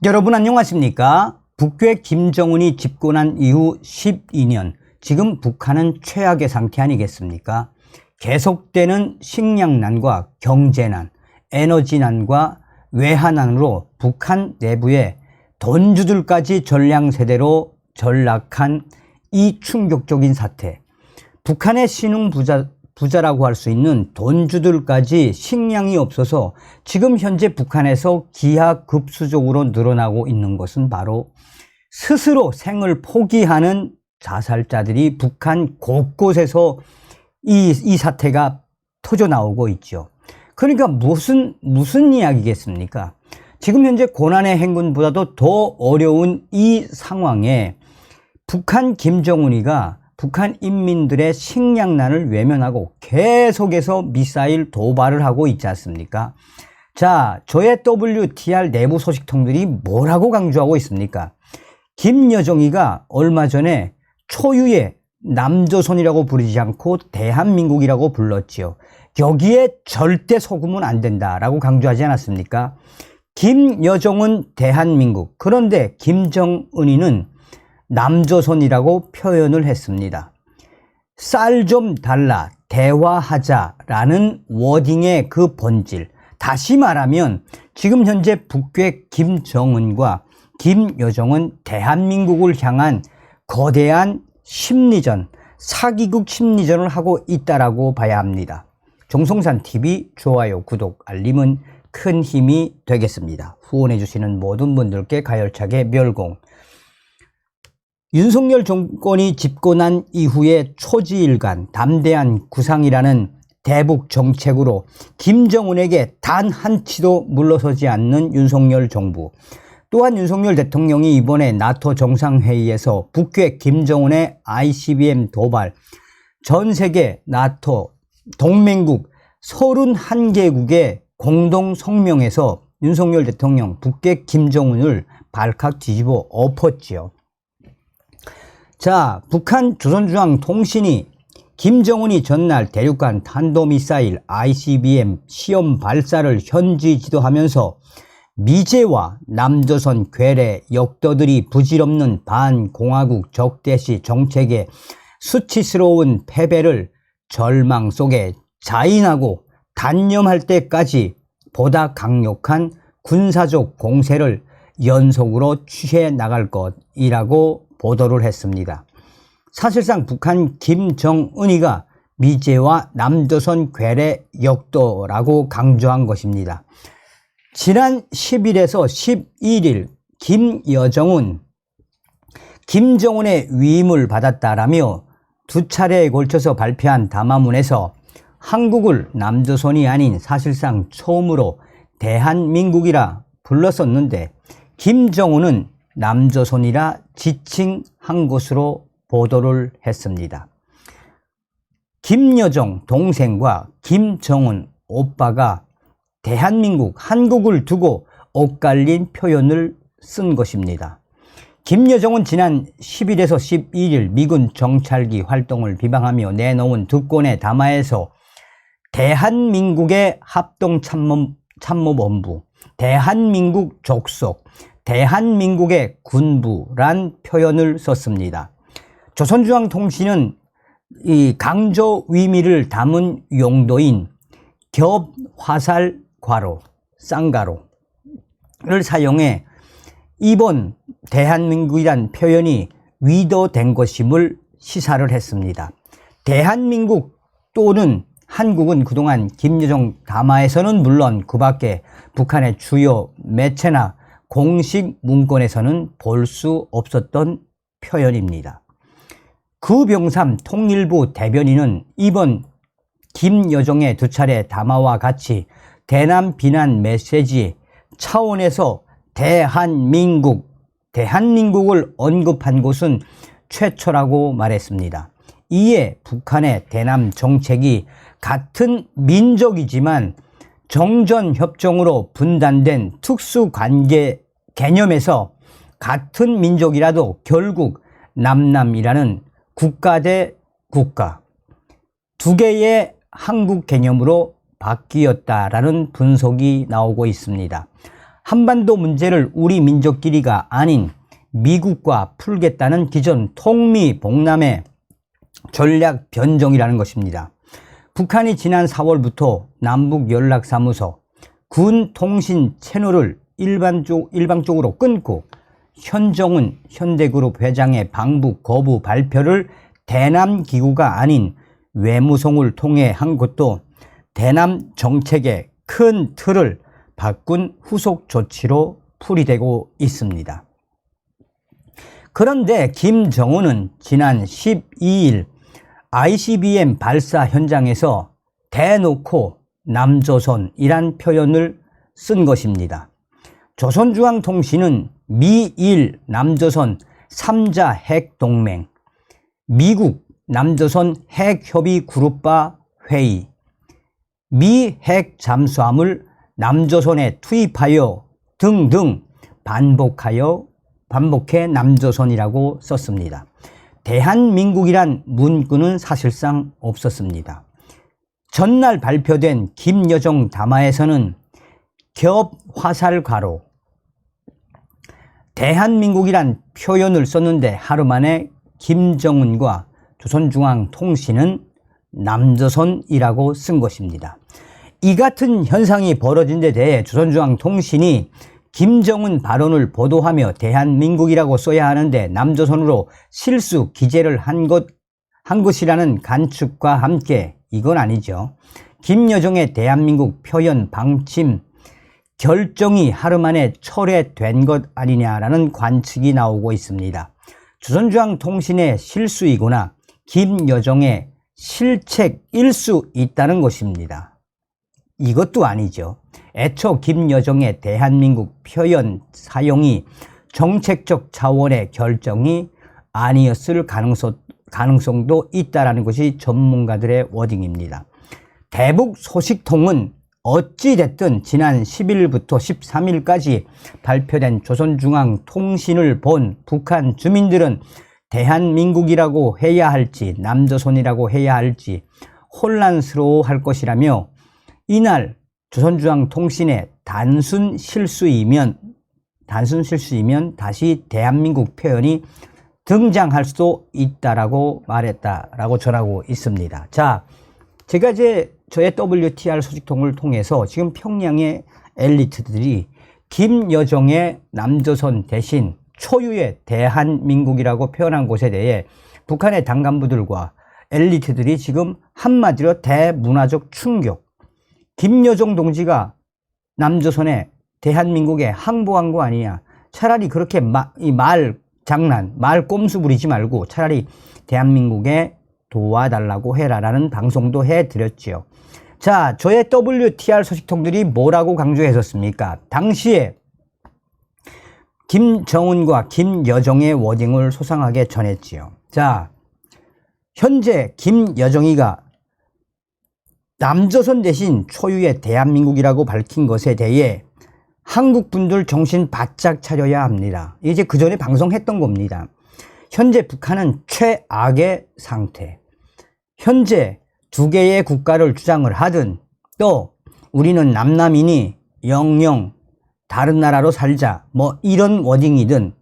여러분 안녕하십니까? 북괴 김정은이 집권한 이후 12년, 지금 북한은 최악의 상태 아니겠습니까? 계속되는 식량난과 경제난, 에너지난과 외환난으로 북한 내부에 돈주들까지 전량세대로 전락한 이 충격적인 사태. 북한의 신흥 부자라고 할 수 있는 돈주들까지 식량이 없어서 지금 현재 북한에서 기하급수적으로 늘어나고 있는 것은 바로 스스로 생을 포기하는 자살자들이 북한 곳곳에서 이 사태가 터져 나오고 있죠. 그러니까 무슨 이야기겠습니까? 지금 현재 고난의 행군보다도 더 어려운 이 상황에 북한 김정은이가 북한 인민들의 식량난을 외면하고 계속해서 미사일 도발을 하고 있지 않습니까? 자, 저의 WTR 내부 소식통들이 뭐라고 강조하고 있습니까? 김여정이가 얼마 전에 초유의 남조선이라고 부르지 않고 대한민국이라고 불렀지요. 여기에 절대 속으면 안 된다라고 강조하지 않았습니까? 김여정은 대한민국, 그런데 김정은이는 남조선이라고 표현을 했습니다. 쌀 좀 달라, 대화하자라는 워딩의 그 본질. 다시 말하면 지금 현재 북괴 김정은과 김여정은 대한민국을 향한 거대한 심리전, 사기극 심리전을 하고 있다라고 봐야 합니다. 정성산TV 좋아요, 구독, 알림은 큰 힘이 되겠습니다. 후원해 주시는 모든 분들께 가열차게 멸공. 윤석열 정권이 집권한 이후에 초지일관 담대한 구상이라는 대북 정책으로 김정은에게 단 한치도 물러서지 않는 윤석열 정부. 또한 윤석열 대통령이 이번에 나토 정상회의에서 북괴 김정은의 ICBM 도발, 전 세계 나토 동맹국 31개국의 공동 성명에서 윤석열 대통령 북괴 김정은을 발칵 뒤집어 엎었지요. 자, 북한 조선중앙통신이 김정은이 전날 대륙간 탄도미사일 ICBM 시험 발사를 현지 지도하면서 미제와 남조선 괴뢰 역도들이 부질없는 반공화국 적대시 정책의 수치스러운 패배를 절망 속에 자인하고 단념할 때까지 보다 강력한 군사적 공세를 연속으로 취해 나갈 것이라고 보도를 했습니다. 사실상 북한 김정은이가 미제와 남조선 괴뢰 역도라고 강조한 것입니다. 지난 10일에서 11일 김여정은 김정은의 위임을 받았다라며 두 차례에 걸쳐서 발표한 담화문에서 한국을 남조선이 아닌 사실상 처음으로 대한민국이라 불렀었는데 김정은은 남조선이라 지칭한 것으로 보도를 했습니다. 김여정 동생과 김정은 오빠가 대한민국, 한국을 두고 엇갈린 표현을 쓴 것입니다. 김여정은 지난 10일에서 12일 미군 정찰기 활동을 비방하며 내놓은 두 건의 담화에서 대한민국의 합동참모본부, 대한민국 족속, 대한민국의 군부란 표현을 썼습니다. 조선중앙통신은 이 강조 의미를 담은 용도인 겹화살 괄호, 쌍가로를 사용해 이번 대한민국이란 표현이 위도된 것임을 시사를 했습니다. 대한민국 또는 한국은 그동안 김여정 담화에서는 물론 그 밖에 북한의 주요 매체나 공식 문건에서는 볼 수 없었던 표현입니다. 구병삼 통일부 대변인은 이번 김여정의 두 차례 담화와 같이 대남 비난 메시지 차원에서 대한민국을 언급한 곳은 최초라고 말했습니다. 이에 북한의 대남 정책이 같은 민족이지만 정전협정으로 분단된 특수관계 개념에서 같은 민족이라도 결국 남남이라는 국가 대 국가, 두 개의 한국 개념으로 바뀌었다라는 분석이 나오고 있습니다. 한반도 문제를 우리 민족끼리가 아닌 미국과 풀겠다는 기존 통미봉남의 전략 변종이라는 것입니다. 북한이 지난 4월부터 남북연락사무소, 군 통신 채널을 일방적으로 끊고 현정은 현대그룹 회장의 방북 거부 발표를 대남기구가 아닌 외무성을 통해 한 것도 대남 정책의 큰 틀을 바꾼 후속 조치로 풀이되고 있습니다. 그런데 김정은은 지난 12일 ICBM 발사 현장에서 대놓고 남조선이란 표현을 쓴 것입니다. 조선중앙통신은 미일 남조선 3자 핵동맹, 미국 남조선 핵협의그룹과 회의, 미 핵 잠수함을 남조선에 투입하여 등등 반복해 남조선이라고 썼습니다. 대한민국이란 문구는 사실상 없었습니다. 전날 발표된 김여정 담화에서는 겹화살가로 대한민국이란 표현을 썼는데 하루 만에 김정은과 조선중앙통신은 남조선이라고 쓴 것입니다. 이 같은 현상이 벌어진 데 대해 조선중앙통신이 김정은 발언을 보도하며 대한민국이라고 써야 하는데 남조선으로 실수 기재를 한 것이라는 간축과 함께 이건 아니죠. 김여정의 대한민국 표현 방침 결정이 하루 만에 철회된 것 아니냐라는 관측이 나오고 있습니다. 조선중앙통신의 실수이거나 김여정의 실책일 수 있다는 것입니다. 이것도 아니죠. 애초 김여정의 대한민국 표현 사용이 정책적 차원의 결정이 아니었을 가능성도 있다는 것이 전문가들의 워딩입니다. 대북 소식통은 어찌됐든 지난 10일부터 13일까지 발표된 조선중앙통신을 본 북한 주민들은 대한민국이라고 해야 할지 남조선이라고 해야 할지 혼란스러워할 것이라며 이날 조선중앙통신의 단순 실수이면 다시 대한민국 표현이 등장할 수도 있다라고 말했다라고 전하고 있습니다. 자, 제가 이제 저의 WTR 소식통을 통해서 지금 평양의 엘리트들이 김여정의 남조선 대신 초유의 대한민국이라고 표현한 것에 대해 북한의 당간부들과 엘리트들이 지금 한마디로 대문화적 충격, 김여정 동지가 남조선에 대한민국에 항복한 거 아니냐, 차라리 그렇게 말 꼼수 부리지 말고 차라리 대한민국에 도와달라고 해라라는 방송도 해드렸지요. 자, 저의 WTR 소식통들이 뭐라고 강조했었습니까? 당시에 김정은과 김여정의 워딩을 소상하게 전했지요. 자, 현재 김여정이가 남조선 대신 초유의 대한민국이라고 밝힌 것에 대해 한국 분들 정신 바짝 차려야 합니다. 이제 그 전에 방송했던 겁니다. 현재 북한은 최악의 상태. 현재 두 개의 국가를 주장을 하든 또 우리는 남남이니 영영 다른 나라로 살자 뭐 이런 워딩이든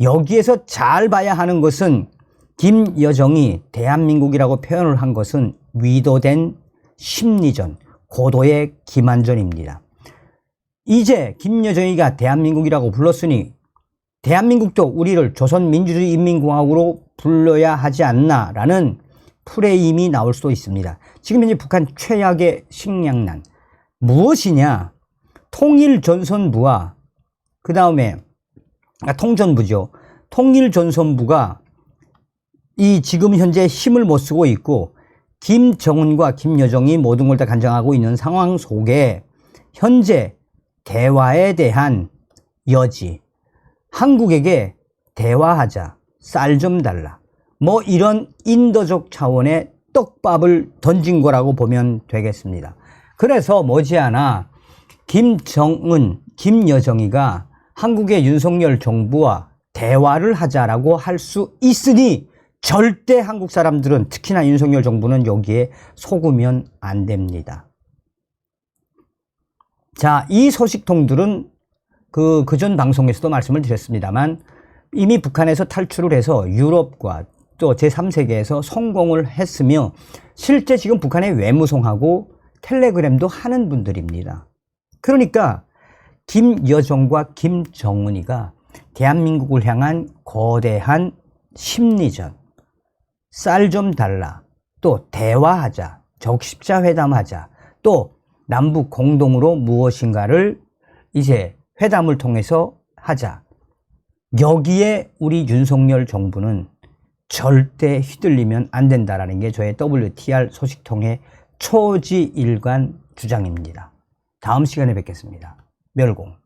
여기에서 잘 봐야 하는 것은 김여정이 대한민국이라고 표현을 한 것은 위도된 심리전, 고도의 기만전입니다. 이제 김여정이가 대한민국이라고 불렀으니 대한민국도 우리를 조선민주주의인민공화국으로 불러야 하지 않나라는 프레임이 나올 수도 있습니다. 지금 현재 북한 최악의 식량난 무엇이냐? 통일전선부와 그 다음에 통전부죠. 통일전선부가 이 지금 현재 힘을 못 쓰고 있고 김정은과 김여정이 모든 걸 다 간장하고 있는 상황 속에 현재 대화에 대한 여지, 한국에게 대화하자, 쌀 좀 달라, 뭐 이런 인도적 차원의 떡밥을 던진 거라고 보면 되겠습니다. 그래서 머지않아 김정은, 김여정이가 한국의 윤석열 정부와 대화를 하자라고 할 수 있으니 절대 한국 사람들은 특히나 윤석열 정부는 여기에 속으면 안 됩니다. 자, 이 소식통들은 그전 방송에서도 말씀을 드렸습니다만 이미 북한에서 탈출을 해서 유럽과 또 제3세계에서 성공을 했으며 실제 지금 북한에 외무송하고 텔레그램도 하는 분들입니다. 그러니까 김여정과 김정은이가 대한민국을 향한 거대한 심리전, 쌀 좀 달라, 또 대화하자, 적십자회담하자, 또 남북 공동으로 무엇인가를 이제 회담을 통해서 하자. 여기에 우리 윤석열 정부는 절대 휘둘리면 안 된다라는 게 저의 WTR 소식통의 초지일관 주장입니다. 다음 시간에 뵙겠습니다. 멸공.